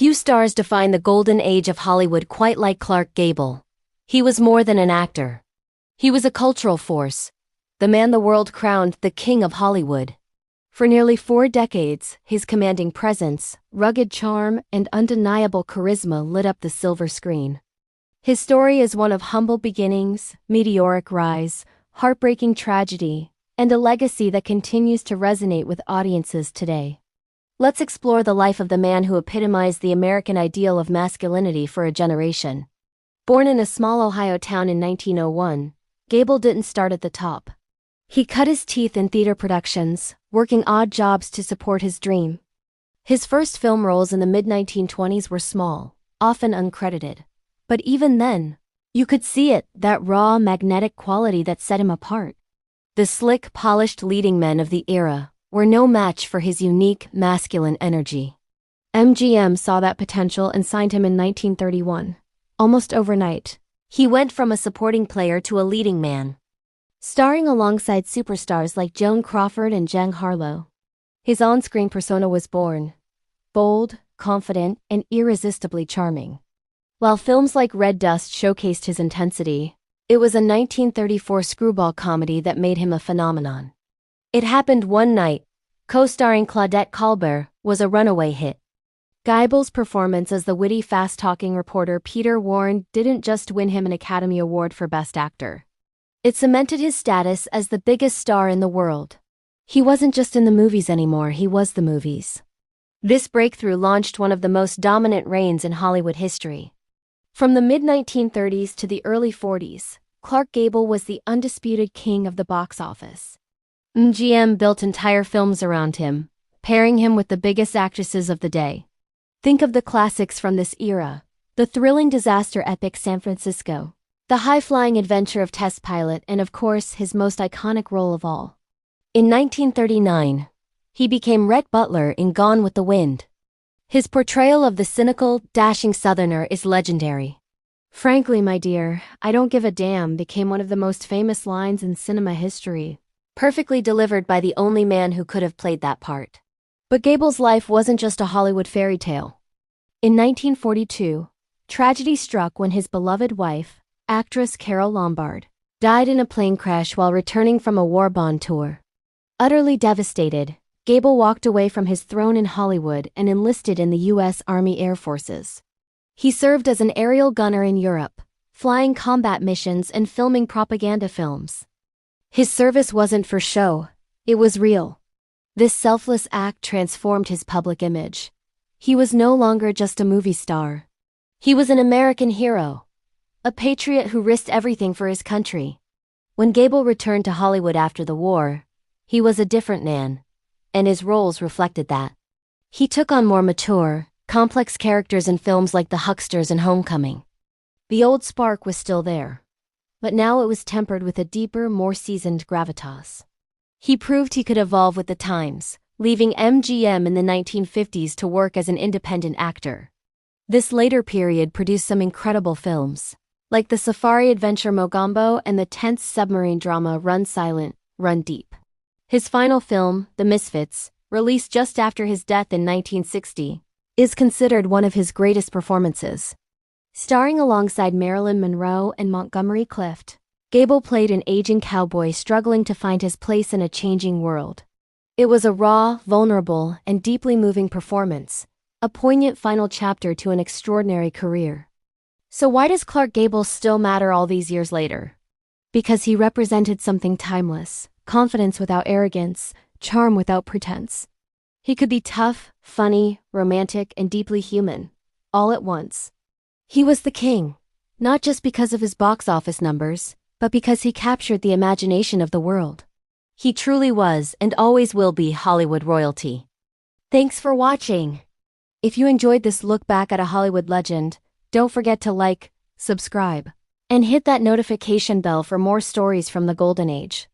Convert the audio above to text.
Few stars define the golden age of Hollywood quite like Clark Gable. He was more than an actor. He was a cultural force, the man the world crowned the King of Hollywood. For nearly 4 decades, his commanding presence, rugged charm, and undeniable charisma lit up the silver screen. His story is one of humble beginnings, meteoric rise, heartbreaking tragedy, and a legacy that continues to resonate with audiences today. Let's explore the life of the man who epitomized the American ideal of masculinity for a generation. Born in a small Ohio town in 1901, Gable didn't start at the top. He cut his teeth in theater productions, working odd jobs to support his dream. His first film roles in the mid-1920s were small, often uncredited. But even then, you could see it, that raw, magnetic quality that set him apart. The slick, polished leading men of the era were no match for his unique, masculine energy. MGM saw that potential and signed him in 1931. Almost overnight, he went from a supporting player to a leading man, starring alongside superstars like Joan Crawford and Jean Harlow. His on-screen persona was born, bold, confident, and irresistibly charming. While films like Red Dust showcased his intensity, it was a 1934 screwball comedy that made him a phenomenon. It Happened One Night, co-starring Claudette Colbert, was a runaway hit. Gable's performance as the witty, fast-talking reporter Peter Warren didn't just win him an Academy Award for Best Actor. It cemented his status as the biggest star in the world. He wasn't just in the movies anymore, he was the movies. This breakthrough launched one of the most dominant reigns in Hollywood history. From the mid-1930s to the early 40s, Clark Gable was the undisputed king of the box office. MGM built entire films around him, pairing him with the biggest actresses of the day. Think of the classics from this era: the thrilling disaster epic San Francisco, the high-flying adventure of Test Pilot, and of course his most iconic role of all. In 1939, he became Rhett Butler in Gone with the Wind. His portrayal of the cynical, dashing Southerner is legendary. "Frankly, my dear, I don't give a damn" became one of the most famous lines in cinema history, perfectly delivered by the only man who could have played that part. But Gable's life wasn't just a Hollywood fairy tale. In 1942, tragedy struck when his beloved wife, actress Carole Lombard, died in a plane crash while returning from a war bond tour. Utterly devastated, Gable walked away from his throne in Hollywood and enlisted in the U.S. Army Air Forces. He served as an aerial gunner in Europe, flying combat missions and filming propaganda films. His service wasn't for show, it was real. This selfless act transformed his public image. He was no longer just a movie star. He was an American hero, a patriot who risked everything for his country. When Gable returned to Hollywood after the war, he was a different man, and his roles reflected that. He took on more mature, complex characters in films like The Hucksters and Homecoming. The old spark was still there, but now it was tempered with a deeper, more seasoned gravitas. He proved he could evolve with the times, leaving MGM in the 1950s to work as an independent actor. This later period produced some incredible films, like the safari adventure Mogambo and the tense submarine drama Run Silent, Run Deep. His final film, The Misfits, released just after his death in 1960, is considered one of his greatest performances. Starring alongside Marilyn Monroe and Montgomery Clift, Gable played an aging cowboy struggling to find his place in a changing world. It was a raw, vulnerable, and deeply moving performance, a poignant final chapter to an extraordinary career. So why does Clark Gable still matter all these years later? Because he represented something timeless: confidence without arrogance, charm without pretense. He could be tough, funny, romantic, and deeply human, all at once. He was the king, not just because of his box office numbers, but because he captured the imagination of the world. He truly was and always will be Hollywood royalty. Thanks for watching. If you enjoyed this look back at a Hollywood legend, don't forget to like, subscribe, and hit that notification bell for more stories from the Golden Age.